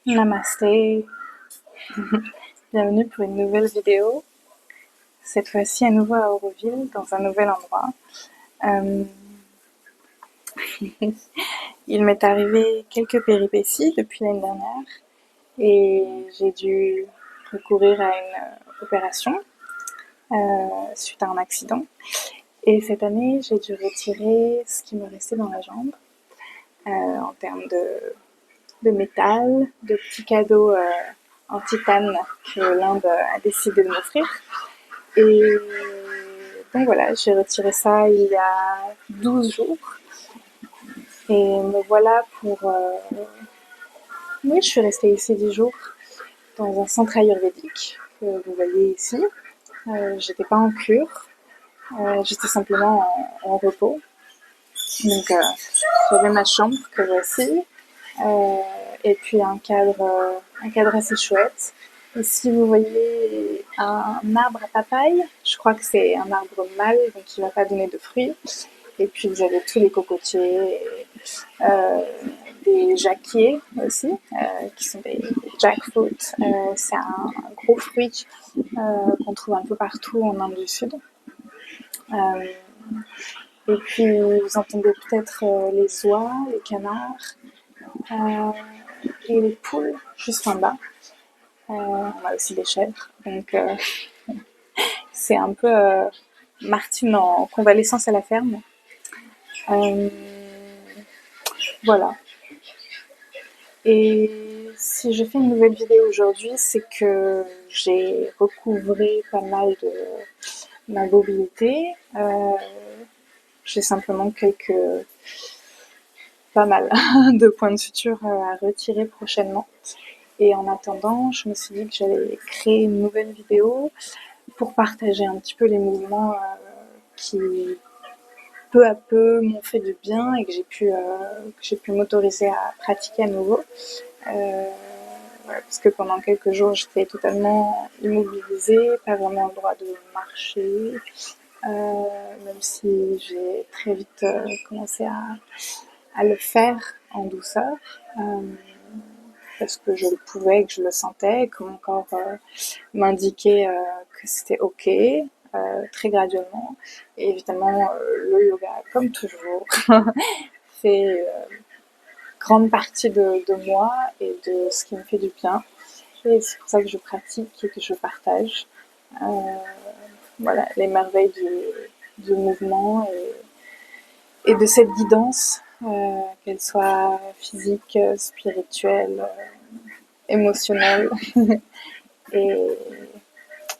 Namasté, bienvenue pour une nouvelle vidéo. Cette fois-ci à nouveau à Auroville, dans un nouvel endroit. Euh, il m'est arrivé quelques péripéties depuis l'année dernière et j'ai dû recourir à une opération suite à un accident. Et cette année, j'ai dû retirer ce qui me restait dans la jambe en termes de métal, de petits cadeaux en titane que l'Inde a décidé de m'offrir. Et donc voilà, j'ai retiré ça il y a 12 jours. Et me voilà pour... Oui, je suis restée ici 10 jours dans un centre ayurvédique que vous voyez ici. J'étais pas en cure, j'étais simplement en repos. Donc j'avais ma chambre que voici, euh, et puis un cadre assez chouette. Ici vous voyez un arbre à papaye, je crois que c'est un arbre mâle, donc il ne va pas donner de fruits. Et puis vous avez tous les cocotiers, euh, des jacquiers aussi, qui sont des jackfruit. C'est un gros fruit qu'on trouve un peu partout en Inde du Sud. Euh, et puis vous entendez peut-être les oies, les canards et les poules juste en bas. On a aussi des chèvres. Donc c'est un peu Martine en convalescence à la ferme. Euh, voilà. Et si je fais une nouvelle vidéo aujourd'hui, c'est que j'ai recouvré pas mal de ma mobilité. J'ai simplement pas mal de points de suture à retirer prochainement. Et en attendant, je me suis dit que j'allais créer une nouvelle vidéo pour partager un petit peu les mouvements qui, peu à peu, m'ont fait du bien et que j'ai pu m'autoriser à pratiquer à nouveau. Ouais, parce que pendant quelques jours, j'étais totalement immobilisée, pas vraiment le droit de marcher, même si j'ai très vite commencé à le faire en douceur, parce que je le pouvais, que je le sentais, que mon corps m'indiquait que c'était ok, très graduellement. Et évidemment, le yoga, comme toujours, fait grande partie de moi et de ce qui me fait du bien. Et c'est pour ça que je pratique et que je partage. Euh, voilà, les merveilles du mouvement et de cette guidance, qu'elle soit physique, spirituelle, émotionnelle. Et,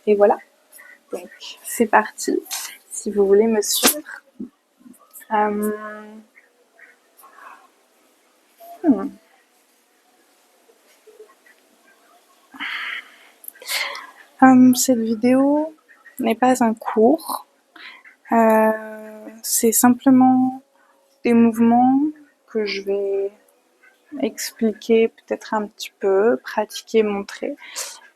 et voilà, donc c'est parti. Si vous voulez me suivre. Euh, hmm. Cette vidéo n'est pas un cours. C'est simplement des mouvements que je vais expliquer peut-être un petit peu, pratiquer, montrer,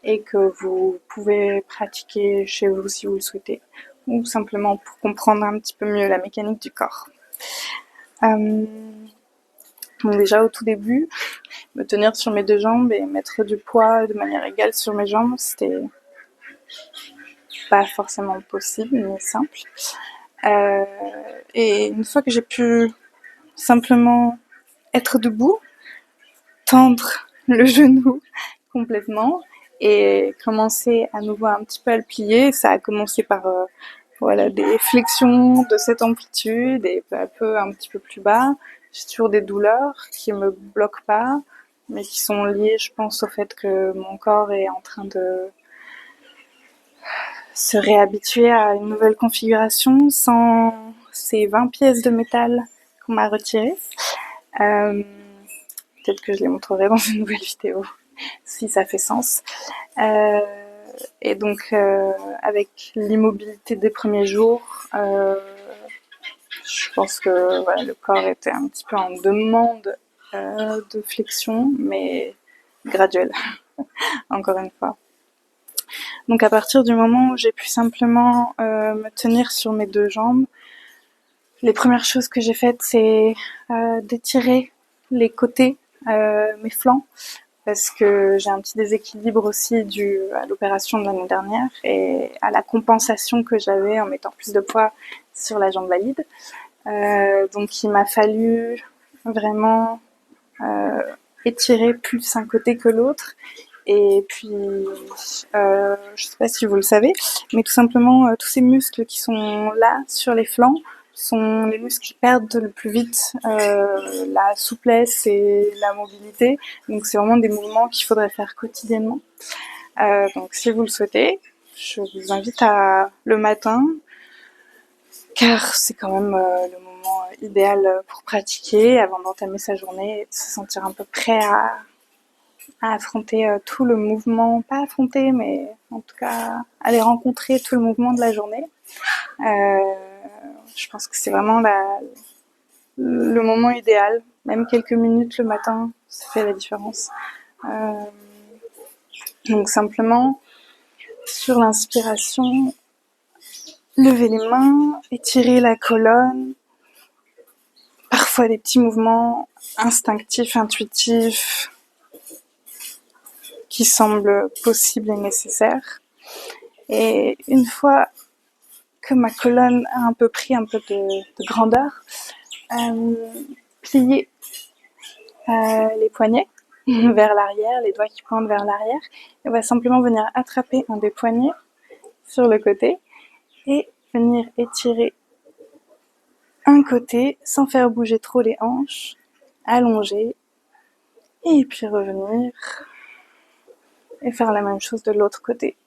et que vous pouvez pratiquer chez vous si vous le souhaitez, ou simplement pour comprendre un petit peu mieux la mécanique du corps. Donc déjà au tout début, me tenir sur mes deux jambes et mettre du poids de manière égale sur mes jambes, c'était pas forcément possible, mais simple. Et une fois que j'ai pu simplement être debout, tendre le genou complètement et commencer à nouveau un petit peu à le plier. Ça a commencé par voilà, des flexions de cette amplitude et peu à peu un petit peu plus bas. J'ai toujours des douleurs qui me bloquent pas, mais qui sont liées, je pense, au fait que mon corps est en train de se réhabituer à une nouvelle configuration sans ces 20 pièces de métal qu'on m'a retirées. Peut-être que je les montrerai dans une nouvelle vidéo, si ça fait sens. Euh, et donc, avec l'immobilité des premiers jours, je pense que voilà, le corps était un petit peu en demande de flexion, mais graduelle, encore une fois. Donc à partir du moment où j'ai pu simplement me tenir sur mes deux jambes, les premières choses que j'ai faites, c'est d'étirer les côtés, mes flancs, parce que j'ai un petit déséquilibre aussi dû à l'opération de l'année dernière et à la compensation que j'avais en mettant plus de poids sur la jambe valide. Donc il m'a fallu vraiment étirer plus un côté que l'autre. Et puis, je sais pas si vous le savez, mais tout simplement, tous ces muscles qui sont là sur les flancs sont les muscles qui perdent le plus vite la souplesse et la mobilité. Donc c'est vraiment des mouvements qu'il faudrait faire quotidiennement. Donc si vous le souhaitez, je vous invite à le matin, car c'est quand même le moment idéal pour pratiquer avant d'entamer sa journée et de se sentir un peu prêt à affronter tout le mouvement, pas affronter, mais en tout cas aller rencontrer tout le mouvement de la journée. Je pense que c'est vraiment le moment idéal. Même quelques minutes le matin, ça fait la différence. Donc simplement, sur l'inspiration, lever les mains, étirer la colonne, parfois des petits mouvements instinctifs, intuitifs, qui semblent possibles et nécessaires. Et une fois que ma colonne a un peu pris un peu de grandeur, plier les poignets vers l'arrière, les doigts qui pointent vers l'arrière. Et on va simplement venir attraper un des poignets sur le côté et venir étirer un côté sans faire bouger trop les hanches, allonger et puis revenir et faire la même chose de l'autre côté.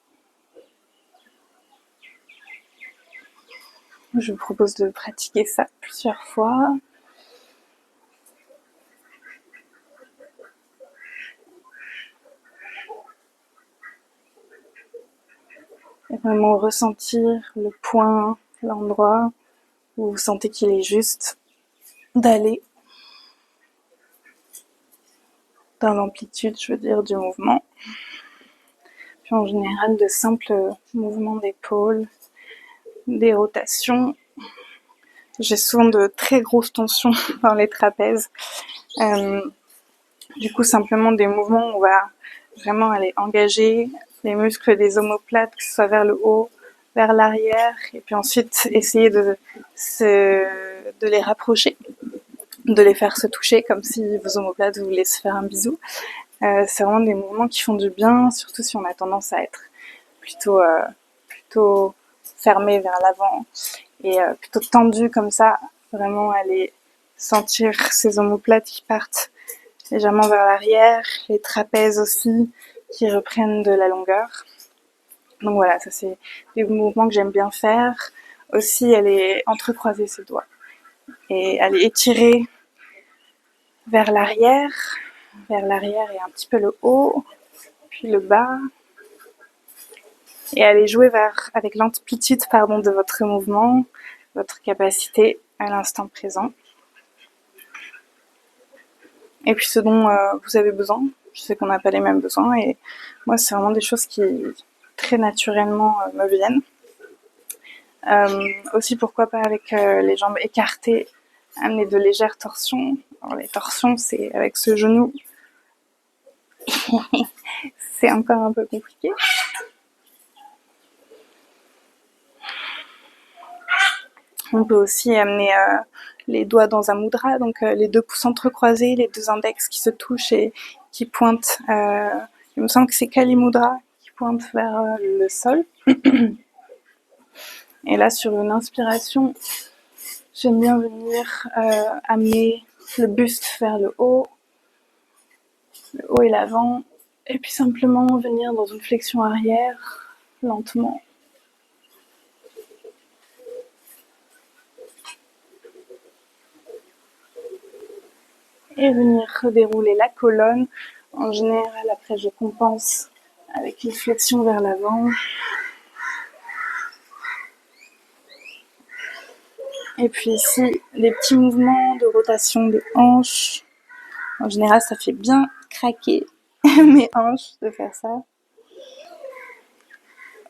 Je vous propose de pratiquer ça plusieurs fois. Et vraiment ressentir le point, l'endroit où vous sentez qu'il est juste d'aller dans l'amplitude, je veux dire, du mouvement. Puis en général, de simples mouvements d'épaule, des rotations. J'ai souvent de très grosses tensions dans les trapèzes. Du coup, simplement des mouvements où on va vraiment aller engager les muscles des omoplates, que ce soit vers le haut, vers l'arrière, et puis ensuite essayer de les rapprocher, de les faire se toucher comme si vos omoplates voulaient se faire un bisou. C'est vraiment des mouvements qui font du bien, surtout si on a tendance à être plutôt fermé vers l'avant et plutôt tendu comme ça, vraiment aller sentir ces omoplates qui partent légèrement vers l'arrière, les trapèzes aussi qui reprennent de la longueur. Donc voilà, ça c'est des mouvements que j'aime bien faire. Aussi, aller entrecroiser ses doigts et aller étirer vers l'arrière et un petit peu le haut, puis le bas, et aller jouer avec l'amplitude de votre mouvement, votre capacité à l'instant présent. Et puis ce dont vous avez besoin. Je sais qu'on n'a pas les mêmes besoins et moi c'est vraiment des choses qui très naturellement me viennent. Aussi pourquoi pas avec les jambes écartées, amener de légères torsions. Alors les torsions c'est avec ce genou, c'est encore un peu compliqué. On peut aussi amener les doigts dans un mudra, donc les deux pouces entrecroisés, les deux index qui se touchent et qui pointent. Il me semble que c'est Kali Mudra qui pointe vers le sol. Et là, sur une inspiration, j'aime bien venir amener le buste vers le haut et l'avant, et puis simplement venir dans une flexion arrière, lentement. Et venir redérouler la colonne. En général, après, je compense avec une flexion vers l'avant. Et puis ici, des petits mouvements de rotation des hanches. En général, ça fait bien craquer mes hanches de faire ça.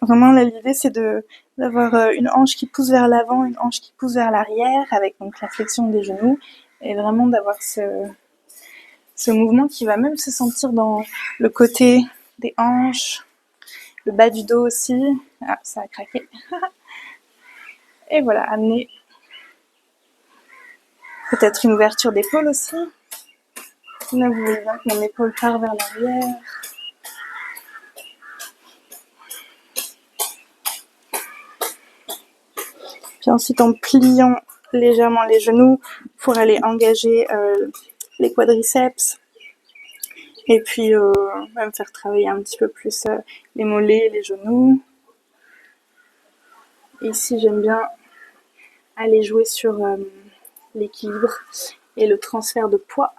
Vraiment, là, l'idée, c'est d'avoir une hanche qui pousse vers l'avant, une hanche qui pousse vers l'arrière, avec donc la flexion des genoux, et vraiment d'avoir ce mouvement qui va même se sentir dans le côté des hanches, le bas du dos aussi. Ah, ça a craqué. Et voilà, amener peut-être une ouverture d'épaule aussi. Là, vous voyez bien que mon épaule part vers l'arrière. Puis ensuite, en pliant légèrement les genoux pour aller engager les quadriceps. Et puis, même faire travailler un petit peu plus les mollets, les genoux. Ici, j'aime bien aller jouer sur l'équilibre et le transfert de poids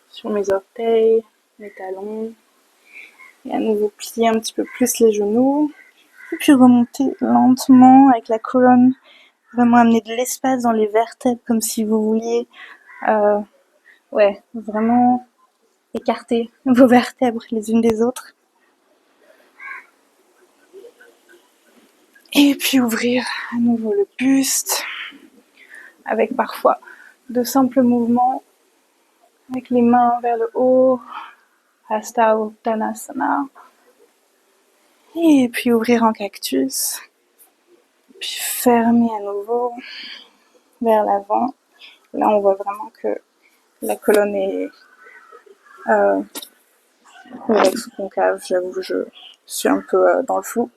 sur mes orteils, mes talons. Et à nouveau plier un petit peu plus les genoux. Et puis remonter lentement avec la colonne. Vraiment amener de l'espace dans les vertèbres comme si vous vouliez vraiment écarter vos vertèbres les unes des autres. Et puis ouvrir à nouveau le buste avec parfois de simples mouvements avec les mains vers le haut, Hasta Uttanasana. Et puis ouvrir en cactus. Puis fermer à nouveau vers l'avant. Là, on voit vraiment que la colonne est concave. J'avoue que je suis un peu dans le flou.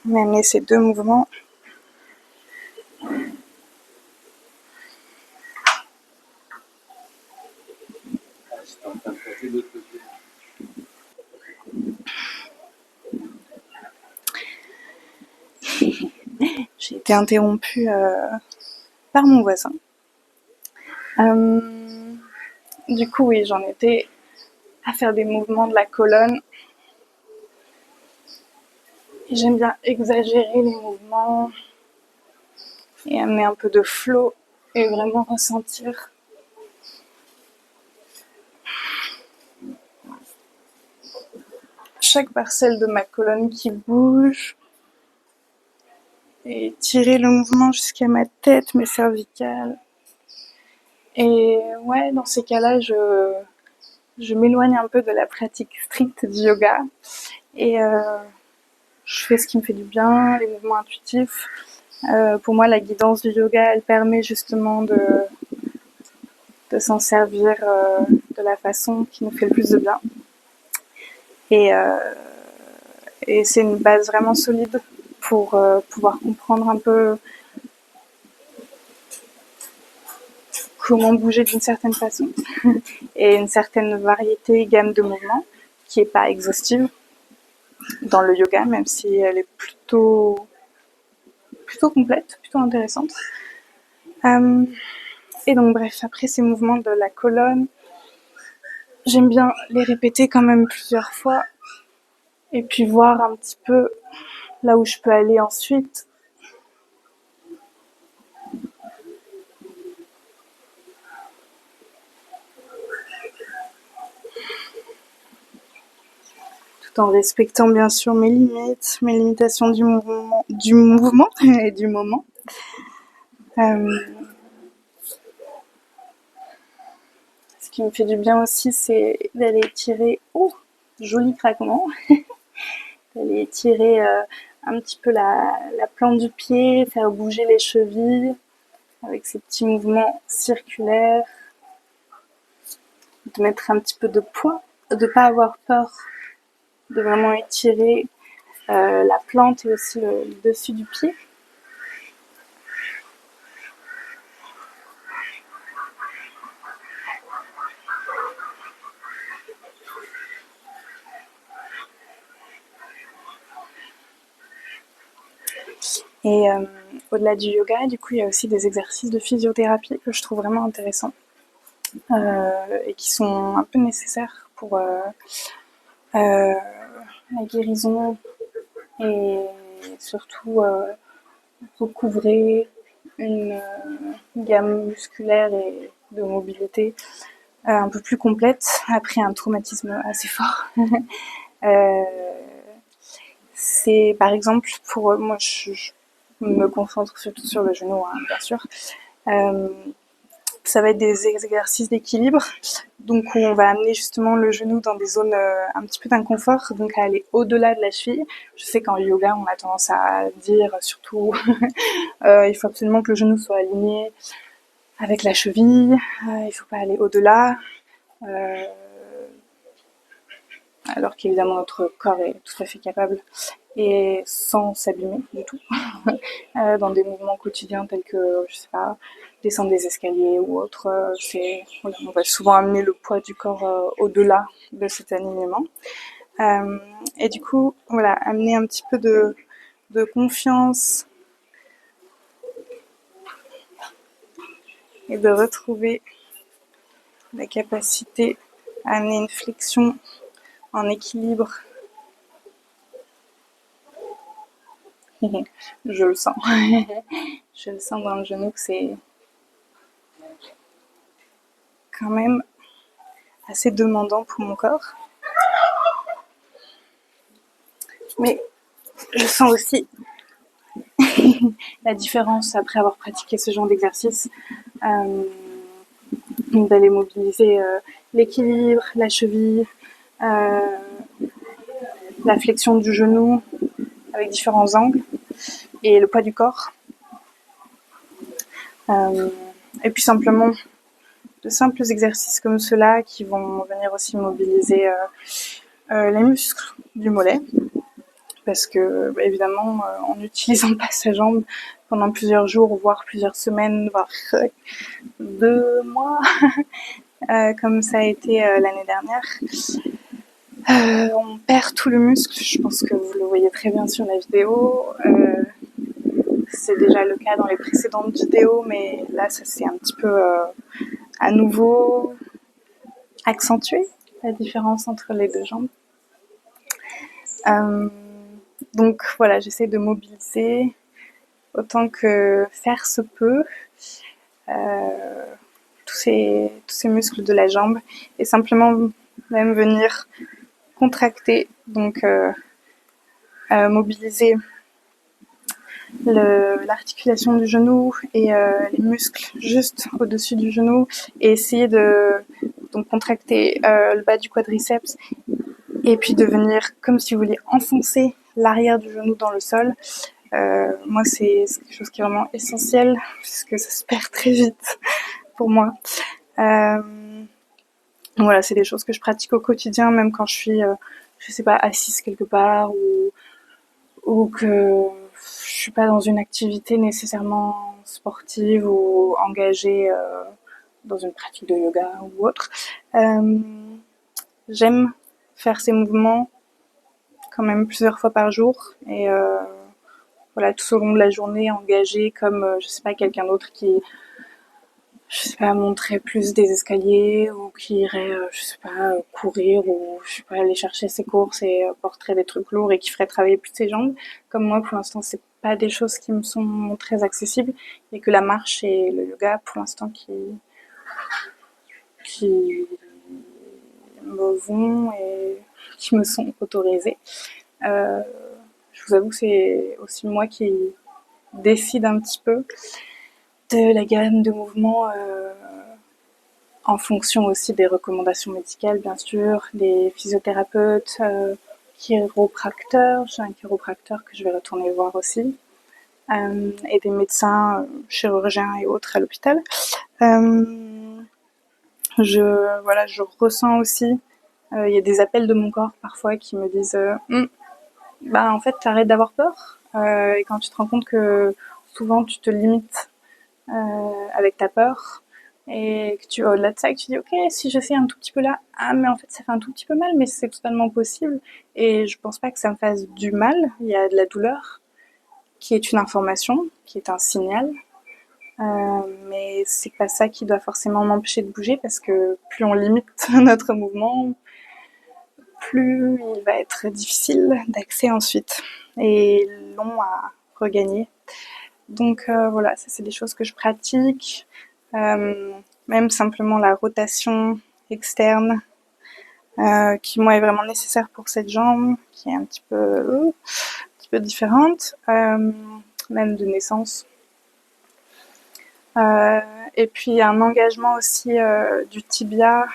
Mais amener ces deux mouvements. J'ai été interrompue par mon voisin. Du coup, oui, j'en étais à faire des mouvements de la colonne. Et j'aime bien exagérer les mouvements et amener un peu de flow et vraiment ressentir chaque parcelle de ma colonne qui bouge et tirer le mouvement jusqu'à ma tête, mes cervicales. Et ouais, dans ces cas-là, je m'éloigne un peu de la pratique stricte du yoga et je fais ce qui me fait du bien, les mouvements intuitifs. Pour moi, la guidance du yoga, elle permet justement de s'en servir de la façon qui nous fait le plus de bien. Et c'est une base vraiment solide pour pouvoir comprendre un peu comment bouger d'une certaine façon et une certaine variété, gamme de mouvements qui n'est pas exhaustive dans le yoga, même si elle est plutôt complète, plutôt intéressante. Et donc bref, après ces mouvements de la colonne, j'aime bien les répéter quand même plusieurs fois et puis voir un petit peu là où je peux aller ensuite. Tout en respectant bien sûr mes limites, mes limitations du mouvement et du moment. Ce qui me fait du bien aussi, c'est d'aller étirer, joli craquement, d'aller étirer un petit peu la plante du pied, faire bouger les chevilles avec ces petits mouvements circulaires, de mettre un petit peu de poids, de pas avoir peur, de vraiment étirer la plante et aussi le dessus du pied. Et au-delà du yoga, du coup, il y a aussi des exercices de physiothérapie que je trouve vraiment intéressants et qui sont un peu nécessaires pour la guérison et surtout recouvrer une gamme musculaire et de mobilité un peu plus complète après un traumatisme assez fort. C'est par exemple pour moi, me concentre surtout sur le genou, hein, bien sûr. Euh, Ça va être des exercices d'équilibre, donc où on va amener justement le genou dans des zones un petit peu d'inconfort, donc à aller au-delà de la cheville. Je sais qu'en yoga, on a tendance à dire surtout il faut absolument que le genou soit aligné avec la cheville, il faut pas aller au-delà, euh, alors qu'évidemment notre corps est tout à fait capable et sans s'abîmer du tout dans des mouvements quotidiens tels que, je sais pas, descendre des escaliers ou autre. Voilà, on va souvent amener le poids du corps au-delà de cet alignement. Euh, et du coup, voilà, amener un petit peu de confiance et de retrouver la capacité à amener une flexion en équilibre. Je le sens. Je le sens dans le genou que c'est quand même assez demandant pour mon corps. Mais je sens aussi la différence après avoir pratiqué ce genre d'exercice, euh, d'aller mobiliser l'équilibre, la cheville, euh, la flexion du genou avec différents angles et le poids du corps. Euh, et puis simplement de simples exercices comme ceux-là qui vont venir aussi mobiliser les muscles du mollet. Parce que, bah, évidemment, en n'utilisant pas sa jambe pendant plusieurs jours, voire plusieurs semaines, voire 2 mois, comme ça a été l'année dernière, on perd tout le muscle. Je pense que vous le voyez très bien sur la vidéo. C'est déjà le cas dans les précédentes vidéos, mais là, ça s'est un petit peu à nouveau accentué, la différence entre les deux jambes. Euh, donc voilà, j'essaie de mobiliser autant que faire se peut tous ces muscles de la jambe et simplement même venir contracter, donc mobiliser l'articulation du genou et les muscles juste au-dessus du genou et essayer de donc contracter le bas du quadriceps et puis de venir comme si vous vouliez enfoncer l'arrière du genou dans le sol. Moi, c'est quelque chose qui est vraiment essentiel puisque ça se perd très vite pour moi. Euh, voilà, c'est des choses que je pratique au quotidien, même quand je suis, je sais pas, assise quelque part ou que je suis pas dans une activité nécessairement sportive ou engagée dans une pratique de yoga ou autre. Euh, J'aime faire ces mouvements quand même plusieurs fois par jour et voilà, tout au long de la journée engagée comme je sais pas, quelqu'un d'autre qui, je sais pas, monterait plus des escaliers ou qui irait, je sais pas, courir ou je sais pas, aller chercher ses courses et porterait des trucs lourds et qui ferait travailler plus ses jambes. Comme moi, pour l'instant, c'est pas des choses qui me sont très accessibles. Il y a que la marche et le yoga pour l'instant qui me vont et qui me sont autorisées. Euh, je vous avoue que c'est aussi moi qui décide un petit peu de la gamme de mouvements en fonction aussi des recommandations médicales, bien sûr, des physiothérapeutes, chiropracteurs. J'ai un chiropracteur que je vais retourner voir aussi, et des médecins, chirurgiens et autres à l'hôpital. Euh, je ressens aussi, il y a des appels de mon corps parfois qui me disent bah en fait, t'arrêtes d'avoir peur. Et quand tu te rends compte que souvent tu te limites avec ta peur et que tu vas au-delà de ça et que tu dis ok, si je fais un tout petit peu là, ah mais en fait ça fait un tout petit peu mal, mais c'est totalement possible et je pense pas que ça me fasse du mal. Il y a de la douleur qui est une information, qui est un signal, mais c'est pas ça qui doit forcément m'empêcher de bouger parce que plus on limite notre mouvement, plus il va être difficile d'accès ensuite et long à regagner. Donc voilà, ça c'est des choses que je pratique. Euh, Même simplement la rotation externe, qui moi est vraiment nécessaire pour cette jambe, qui est un petit peu différente. même de naissance. Et puis un engagement aussi du tibia,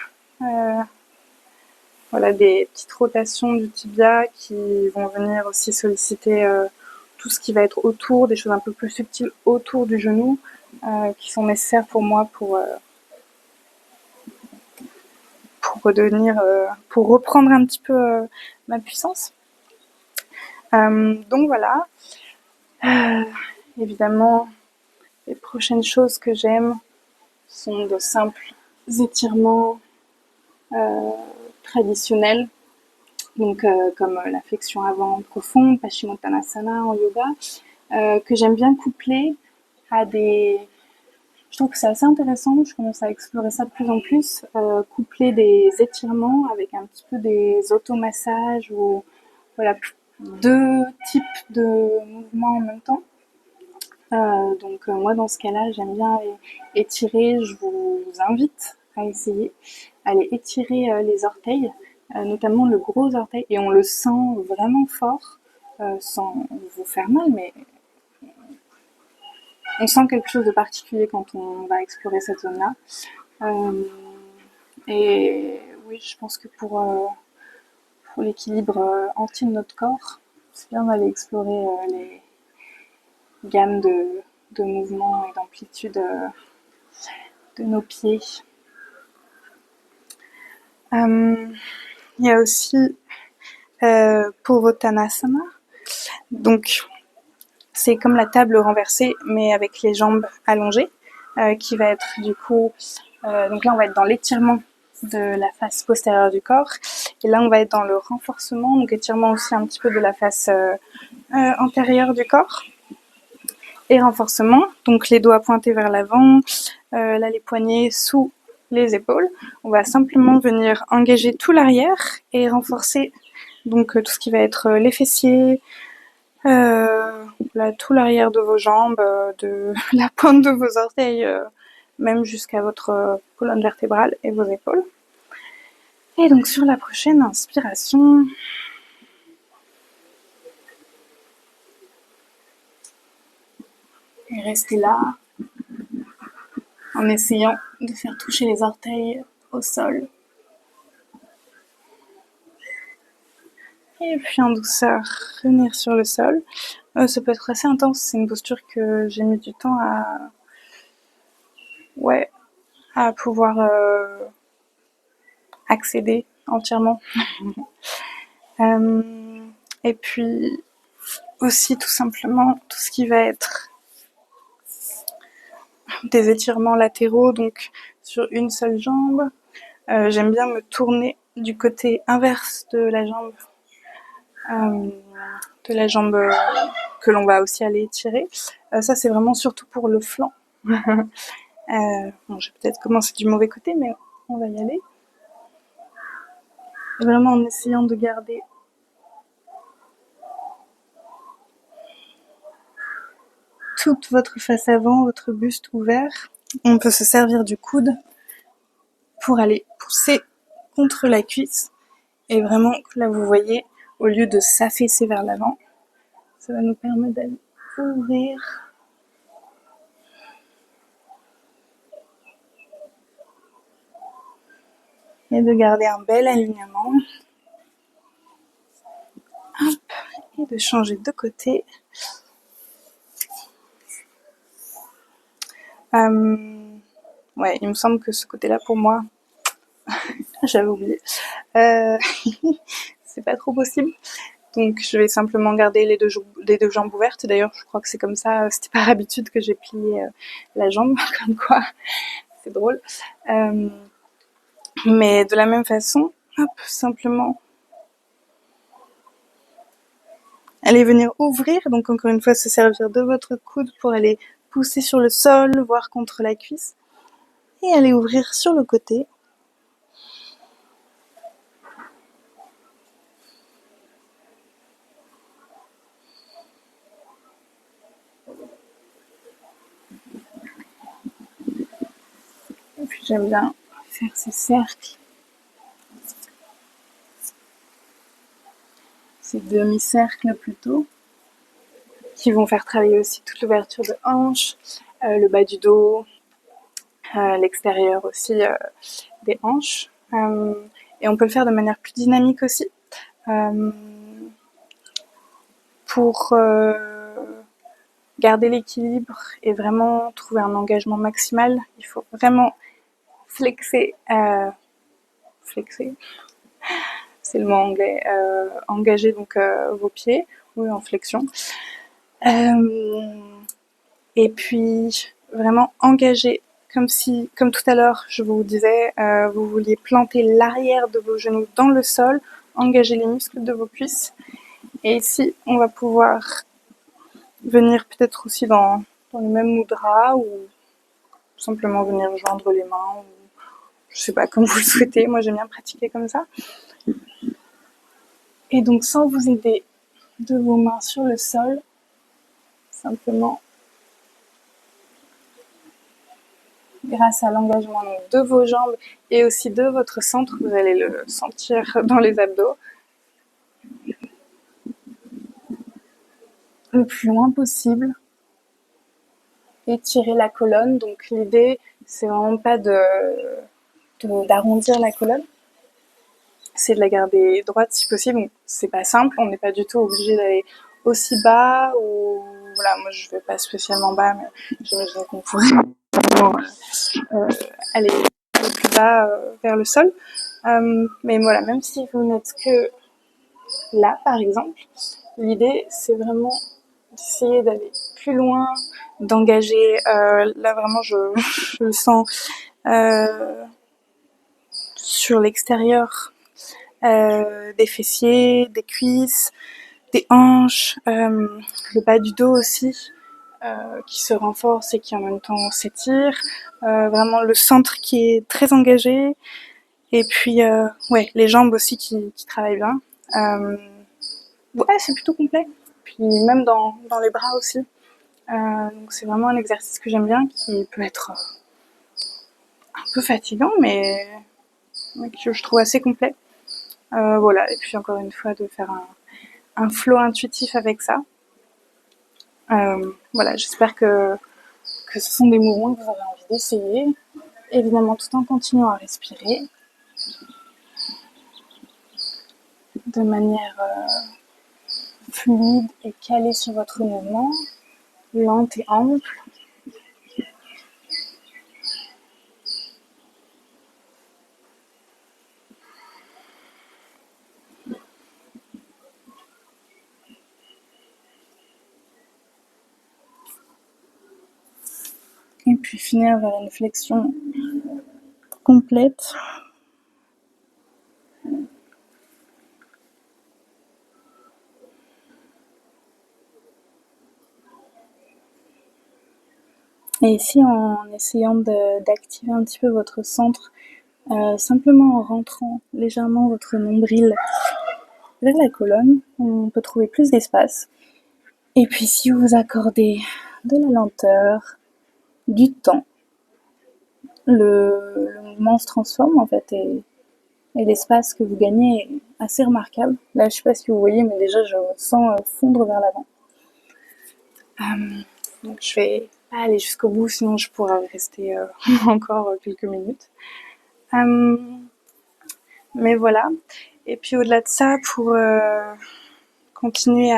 voilà, des petites rotations du tibia qui vont venir aussi solliciter tout ce qui va être autour, des choses un peu plus subtiles autour du genou, qui sont nécessaires pour moi pour redevenir, pour reprendre un petit peu ma puissance. Donc voilà. Évidemment, les prochaines choses que j'aime sont de simples étirements traditionnels, donc comme la flexion avant profonde, Paschimottanasana en yoga, que j'aime bien coupler à des... Je trouve que c'est assez intéressant, je commence à explorer ça de plus en plus, coupler des étirements avec un petit peu des automassages ou voilà, deux types de mouvements en même temps. Donc moi dans ce cas-là j'aime bien aller étirer, je vous invite à essayer, aller étirer les orteils, notamment le gros orteil, et on le sent vraiment fort, sans vous faire mal, mais on sent quelque chose de particulier quand on va explorer cette zone-là. Et oui, je pense que pour l'équilibre entier de notre corps, c'est bien d'aller explorer les gammes de mouvements et d'amplitude de nos pieds. Il y a aussi Purvottanasana. Donc, c'est comme la table renversée, mais avec les jambes allongées, qui va être du coup... donc là, on va être dans l'étirement de la face postérieure du corps. Et là, on va être dans le renforcement, donc étirement aussi un petit peu de la face antérieure du corps. Et renforcement, donc les doigts pointés vers l'avant, là les poignets sous les épaules. On va simplement venir engager tout l'arrière et renforcer donc tout ce qui va être les fessiers, là, tout l'arrière de vos jambes, de la pointe de vos orteils, même jusqu'à votre colonne vertébrale et vos épaules. Et donc sur la prochaine inspiration, et restez là en essayant de faire toucher les orteils au sol. Et puis en douceur, revenir sur le sol. Ça peut être assez intense, c'est une posture que j'ai mis du temps à pouvoir accéder entièrement. Et puis aussi tout simplement tout ce qui va être des étirements latéraux, donc sur une seule jambe. J'aime bien me tourner du côté inverse de la jambe que l'on va aussi aller étirer. Ça, c'est vraiment surtout pour le flanc. Bon, je vais peut-être commencer du mauvais côté, mais on va y aller. Et vraiment en essayant de garder toute votre face avant, votre buste ouvert. On peut se servir du coude pour aller pousser contre la cuisse. Et vraiment, là, vous voyez, au lieu de s'affaisser vers l'avant, ça va nous permettre d'aller ouvrir. Et de garder un bel alignement. Hop, et de changer de côté. Ouais, il me semble que ce côté-là, pour moi, j'avais oublié. C'est pas trop possible. Donc je vais simplement garder les deux jambes ouvertes. D'ailleurs, je crois que c'est comme ça, c'était par habitude que j'ai plié la jambe, comme quoi, c'est drôle. Mais de la même façon, hop, simplement allez venir ouvrir, donc encore une fois se servir de votre coude pour aller pousser sur le sol, voire contre la cuisse, et aller ouvrir sur le côté. Et puis j'aime bien faire ces cercles, ces demi-cercles plutôt, qui vont faire travailler aussi toute l'ouverture de hanches, le bas du dos, l'extérieur aussi des hanches. Et on peut le faire de manière plus dynamique aussi. Pour garder l'équilibre et vraiment trouver un engagement maximal, il faut vraiment flexer, c'est le mot anglais, engager donc vos pieds, oui, en flexion. Et puis vraiment engager, comme tout à l'heure, je vous disais, vous vouliez planter l'arrière de vos genoux dans le sol, engager les muscles de vos cuisses. Et ici, on va pouvoir venir peut-être aussi dans le même mudra ou simplement venir joindre les mains, ou je sais pas, comme vous le souhaitez. Moi, j'aime bien pratiquer comme ça. Et donc, sans vous aider de vos mains sur le sol, simplement grâce à l'engagement de vos jambes et aussi de votre centre, vous allez le sentir dans les abdos, le plus loin possible. Étirer la colonne, donc l'idée c'est vraiment pas d'arrondir la colonne, c'est de la garder droite si possible. Donc c'est pas simple, on n'est pas du tout obligé d'aller aussi bas, ou voilà, moi je vais pas spécialement bas, mais j'imagine qu'on pourrait aller le plus bas vers le sol. Mais voilà, même si vous n'êtes que là par exemple, l'idée c'est vraiment d'essayer d'aller plus loin, d'engager, là vraiment je le sens sur l'extérieur des fessiers, des cuisses, des hanches, le bas du dos aussi, qui se renforce et qui en même temps s'étire, vraiment le centre qui est très engagé, et puis ouais, les jambes aussi qui travaillent bien. Ouais, c'est plutôt complet. Puis même dans les bras aussi. Donc c'est vraiment un exercice que j'aime bien, qui peut être un peu fatigant, mais que je trouve assez complet. Voilà, et puis encore une fois, de faire un flow intuitif avec ça. Voilà, j'espère que ce sont des mouvements que vous aurez envie d'essayer. Évidemment, tout en continuant à respirer de manière fluide et calée sur votre mouvement, lente et ample. Et puis finir vers une flexion complète. Et ici, en essayant d'activer un petit peu votre centre, simplement en rentrant légèrement votre nombril vers la colonne, on peut trouver plus d'espace. Et puis si vous accordez de la lenteur, du temps, le mouvement se transforme en fait, et l'espace que vous gagnez est assez remarquable. Là, je sais pas si vous voyez, mais déjà je sens fondre vers l'avant. Donc je vais pas aller jusqu'au bout, sinon je pourrais rester encore quelques minutes. Mais voilà. Et puis au-delà de ça, pour continuer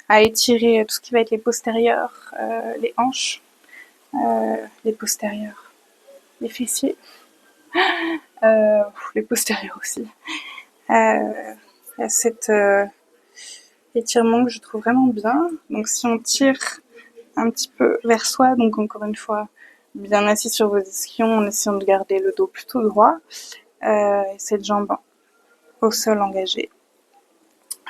à étirer tout ce qui va être les postérieurs, les hanches, les postérieurs, les fessiers, les postérieurs aussi. Il y a cet étirement que je trouve vraiment bien. Donc si on tire un petit peu vers soi, donc encore une fois, bien assis sur vos ischions, en essayant de garder le dos plutôt droit, et cette jambe au sol engagée.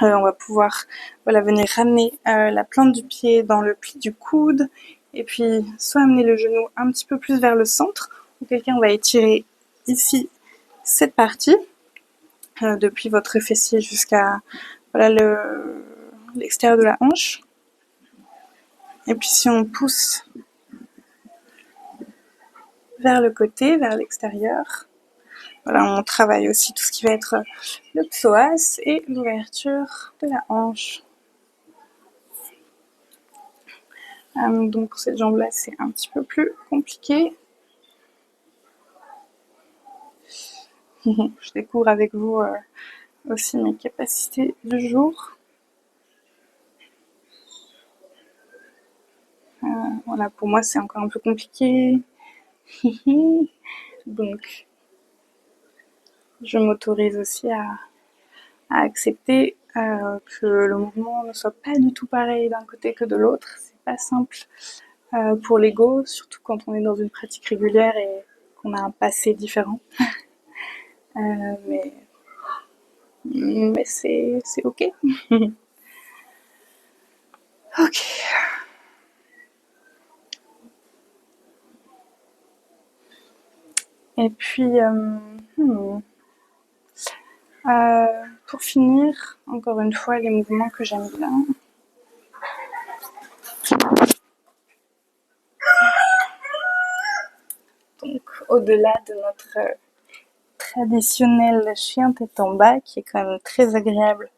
On va pouvoir venir ramener la plante du pied dans le pli du coude, et puis soit amener le genou un petit peu plus vers le centre, ou quelqu'un va étirer ici cette partie, depuis votre fessier jusqu'à l'extérieur de la hanche. Et puis si on pousse vers le côté, vers l'extérieur, voilà, on travaille aussi tout ce qui va être le psoas et l'ouverture de la hanche. Donc pour cette jambe-là, c'est un petit peu plus compliqué. Je découvre avec vous aussi mes capacités du jour. Voilà, pour moi, c'est encore un peu compliqué. Donc, je m'autorise aussi à accepter que le mouvement ne soit pas du tout pareil d'un côté que de l'autre. C'est pas simple pour l'ego, surtout quand on est dans une pratique régulière et qu'on a un passé différent. Mais c'est ok. Ok. Et puis, pour finir, encore une fois, les mouvements que j'aime bien. Donc, au-delà de notre traditionnel chien tête en bas, qui est quand même très agréable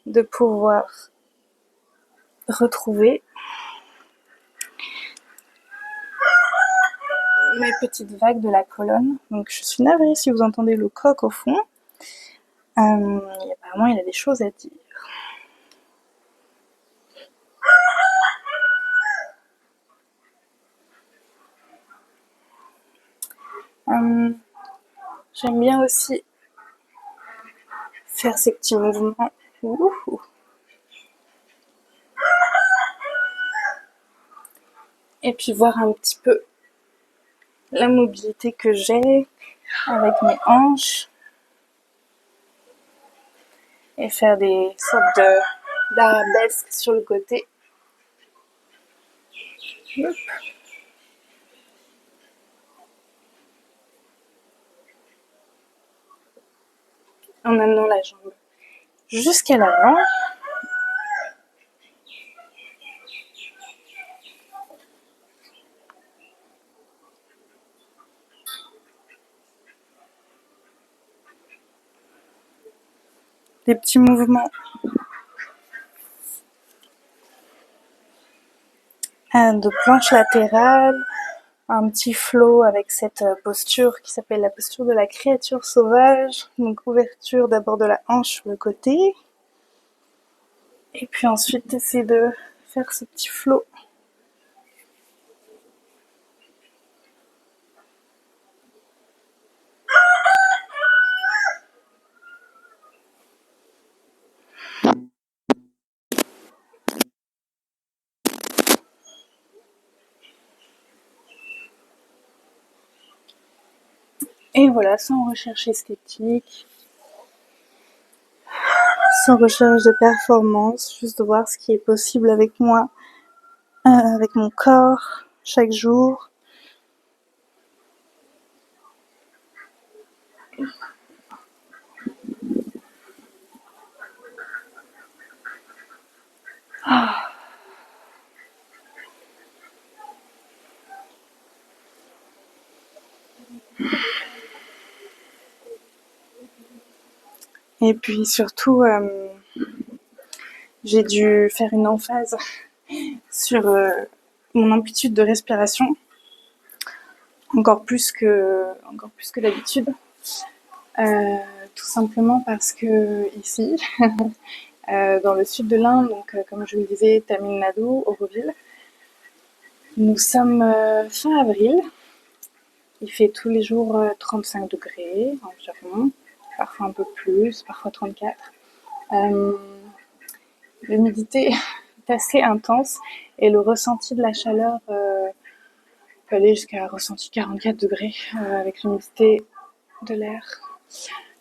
de pouvoir retrouver, mes petites vagues de la colonne. Donc, je suis navrée si vous entendez le coq au fond. Apparemment, il a des choses à dire. J'aime bien aussi faire ces petits mouvements. Ouh. Et puis voir un petit peu la mobilité que j'ai avec mes hanches. Et faire des sortes d'arabesques sur le côté. Hop. En amenant la jambe jusqu'à l'avant. Des petits mouvements de planche latérale, un petit flow avec cette posture qui s'appelle la posture de la créature sauvage. Donc ouverture d'abord de la hanche sur le côté. Et puis ensuite essayer de faire ce petit flow. Et voilà, sans recherche esthétique, sans recherche de performance, juste de voir ce qui est possible avec moi, avec mon corps, chaque jour. Et puis surtout, j'ai dû faire une emphase sur mon amplitude de respiration, encore plus que d'habitude. Tout simplement parce que ici, dans le sud de l'Inde, donc comme je vous le disais, Tamil Nadu, Auroville, nous sommes fin avril. Il fait tous les jours 35 degrés environ, parfois un peu plus, parfois 34. L'humidité est assez intense et le ressenti de la chaleur peut aller jusqu'à ressenti 44 degrés avec l'humidité de l'air,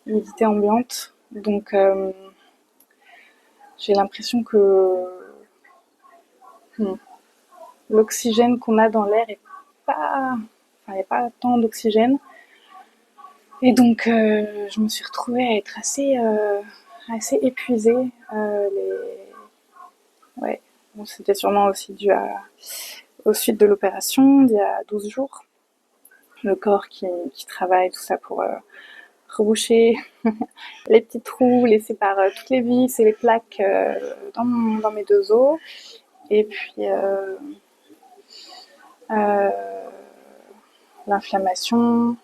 l'humidité ambiante. Donc j'ai l'impression que l'oxygène qu'on a dans l'air est pas... Enfin, il n'y a pas tant d'oxygène. Et donc je me suis retrouvée à être assez épuisée. Ouais. Bon, c'était sûrement aussi dû aux suites de l'opération d'il y a 12 jours. Le corps qui travaille, tout ça pour reboucher les petits trous laissés par toutes les vis et les plaques dans mes deux os. Et puis euh, l'inflammation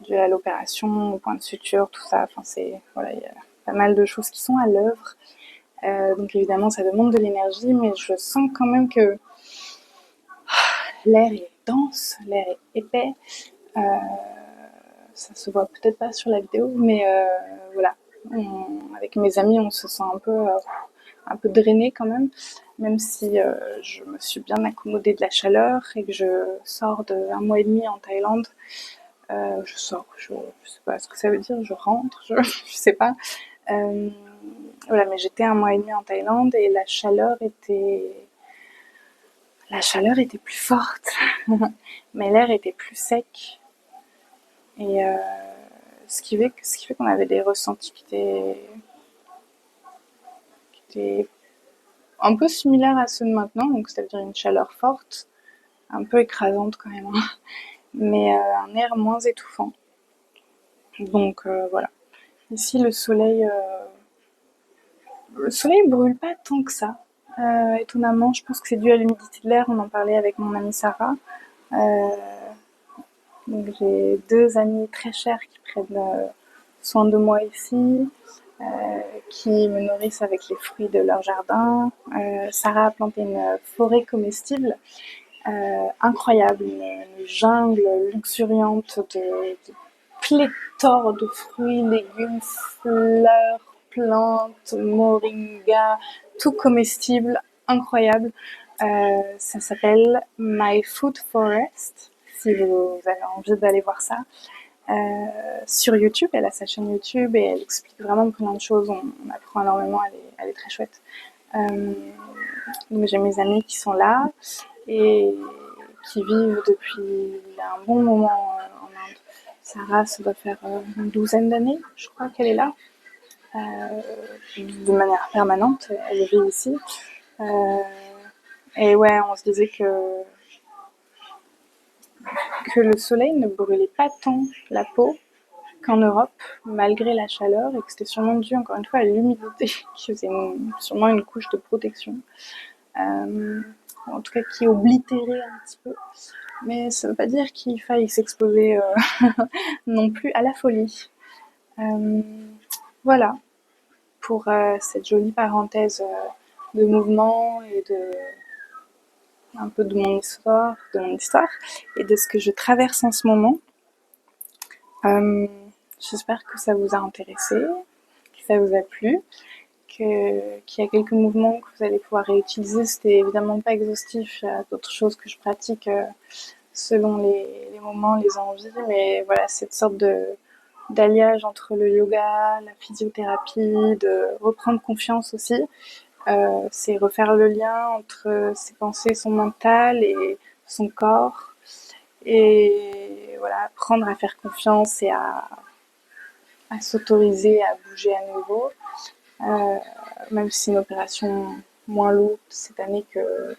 due à l'opération, au point de suture, tout ça. Enfin, voilà, il y a pas mal de choses qui sont à l'œuvre. Donc évidemment, ça demande de l'énergie, mais je sens quand même que l'air est dense, l'air est épais. Euh, Ça se voit peut-être pas sur la vidéo, mais voilà. Avec mes amis, on se sent un peu drainé quand même si je me suis bien accommodée de la chaleur et que je sors d'un mois et demi en Thaïlande. Je sais pas ce que ça veut dire, je rentre, je sais pas. Euh, voilà, mais j'étais un mois et demi en Thaïlande et la chaleur était plus forte, mais l'air était plus sec. Et ce qui fait qu'on avait des ressentis qui étaient un peu similaires à ceux de maintenant, donc c'est-à-dire une chaleur forte, un peu écrasante quand même, hein, mais un air moins étouffant. Donc voilà. Ici, le soleil brûle pas tant que ça. Étonnamment, je pense que c'est dû à l'humidité de l'air. On en parlait avec mon amie Sarah. Euh, donc j'ai deux amis très chers qui prennent soin de moi ici, euh, qui me nourrissent avec les fruits de leur jardin. Sarah a planté une forêt comestible incroyable, une jungle luxuriante de pléthore de fruits, légumes, fleurs, plantes, moringa, tout comestible, incroyable. Ça s'appelle My Food Forest, si vous avez envie d'aller voir ça. Sur YouTube, elle a sa chaîne YouTube et elle explique vraiment plein de choses. On apprend énormément, elle est très chouette. Donc j'ai mes amis qui sont là et qui vivent depuis un bon moment en Inde. Sarah, ça doit faire une douzaine d'années, je crois qu'elle est là, de manière permanente. Elle vit ici. Euh, et ouais, on se disait que le soleil ne brûlait pas tant la peau qu'en Europe, malgré la chaleur, et que c'était sûrement dû, encore une fois, à l'humidité, qui faisait sûrement une couche de protection. En tout cas, qui oblitérait un petit peu. Mais ça ne veut pas dire qu'il faille s'exposer non plus à la folie. Euh, voilà, pour cette jolie parenthèse de mouvement et de un peu de mon histoire et de ce que je traverse en ce moment. J'espère que ça vous a intéressé, que ça vous a plu, qu'il y a quelques mouvements que vous allez pouvoir réutiliser. C'était évidemment pas exhaustif, il y a d'autres choses que je pratique selon les moments, les envies, mais voilà, cette sorte d'alliage entre le yoga, la physiothérapie, de reprendre confiance aussi. C'est refaire le lien entre ses pensées, son mental et son corps. Et voilà, apprendre à faire confiance et à s'autoriser à bouger à nouveau. Euh, Même si c'est une opération moins lourde cette année que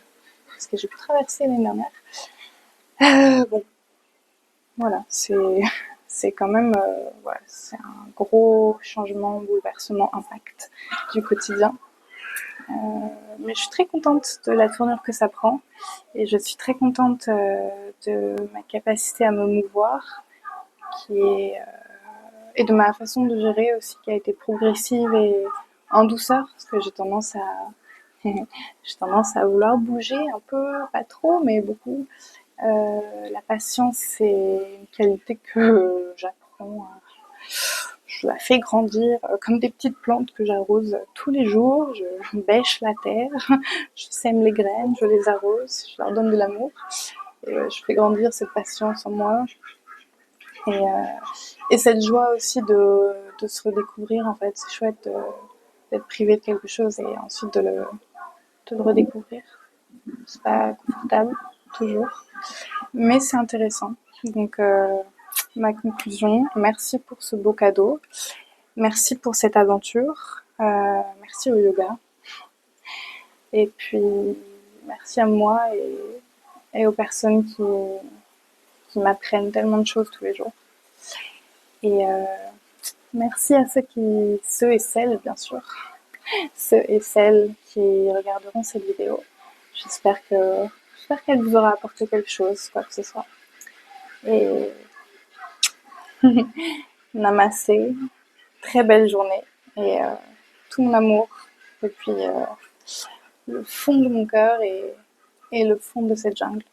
ce que j'ai pu traverser l'année dernière. Bon, voilà, c'est quand même voilà, c'est un gros changement, bouleversement, impact du quotidien. Mais je suis très contente de la tournure que ça prend et je suis très contente de ma capacité à me mouvoir qui est, et de ma façon de gérer aussi qui a été progressive et en douceur parce que j'ai tendance à vouloir bouger un peu, pas trop mais beaucoup. La patience c'est une qualité que j'apprends à je la fais grandir comme des petites plantes que j'arrose tous les jours. Je bêche la terre, je sème les graines, je les arrose, je leur donne de l'amour. Et je fais grandir cette patience en moi. Et, cette joie aussi de se redécouvrir, en fait. C'est chouette d'être privé de quelque chose et ensuite de le redécouvrir. C'est pas confortable, toujours. Mais c'est intéressant. Donc, ma conclusion, merci pour ce beau cadeau. Merci pour cette aventure. Merci au yoga. Et puis, merci à moi et aux personnes qui m'apprennent tellement de choses tous les jours. Et merci à ceux et celles, bien sûr, ceux et celles qui regarderont cette vidéo. J'espère que j'espère qu'elle vous aura apporté quelque chose, quoi que ce soit. Et namassé, très belle journée et tout mon amour depuis le fond de mon cœur et le fond de cette jungle.